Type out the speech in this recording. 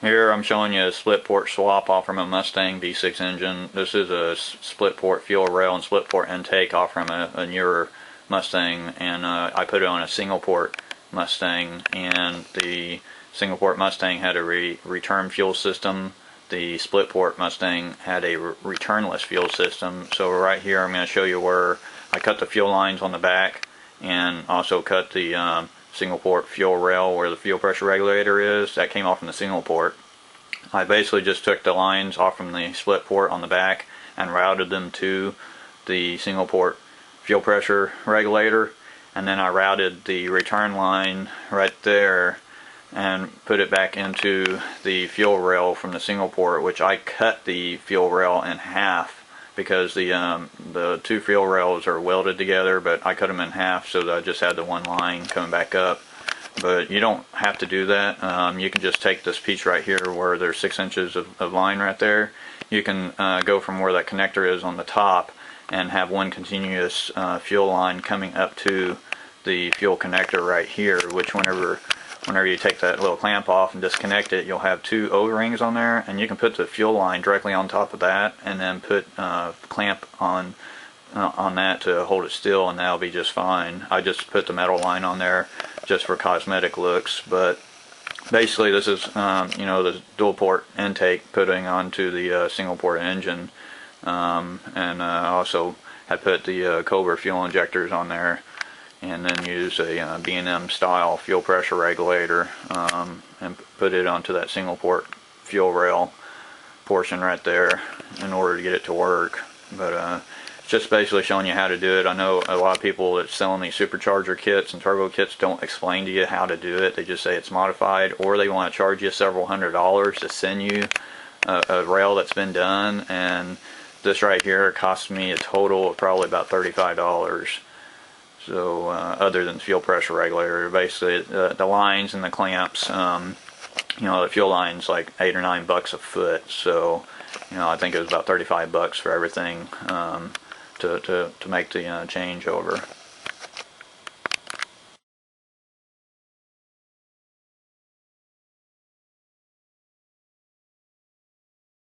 Here I'm showing you a split port swap off from a Mustang V6 engine. This is a split port fuel rail and split port intake off from a newer Mustang, and I put it on a single port Mustang, and the single port Mustang had a return fuel system. The split port Mustang had a returnless fuel system. So right here I'm going to show you where I cut the fuel lines on the back, and also cut the single port fuel rail where the fuel pressure regulator is. That came off from the single port. I basically just took the lines off from the split port on the back and routed them to the single port fuel pressure regulator, and then I routed the return line right there and put it back into the fuel rail from the single port, which I cut the fuel rail in half because the two fuel rails are welded together, but I cut them in half so that I just had the one line coming back up. But you don't have to do that. You can just take this piece right here where there's 6 inches of line right there. You can go from where that connector is on the top and have one continuous fuel line coming up to the fuel connector right here, which whenever you take that little clamp off and disconnect it, you'll have two O-rings on there, and you can put the fuel line directly on top of that and then put clamp on that to hold it still, and that'll be just fine. I just put the metal line on there just for cosmetic looks, but basically this is the dual port intake putting onto the single port engine, and also had put the Cobra fuel injectors on there, and then use a B&M style fuel pressure regulator and put it onto that single port fuel rail portion right there in order to get it to work. But just basically showing you how to do it. I know a lot of people that selling these supercharger kits and turbo kits don't explain to you how to do it. They just say it's modified, or they want to charge you several $100s to send you a rail that's been done, and this right here cost me a total of probably about $35. So other than the fuel pressure regulator, basically the lines and the clamps, the fuel line's like $8 or $9 a foot, so I think it was about $35 for everything to make the changeover.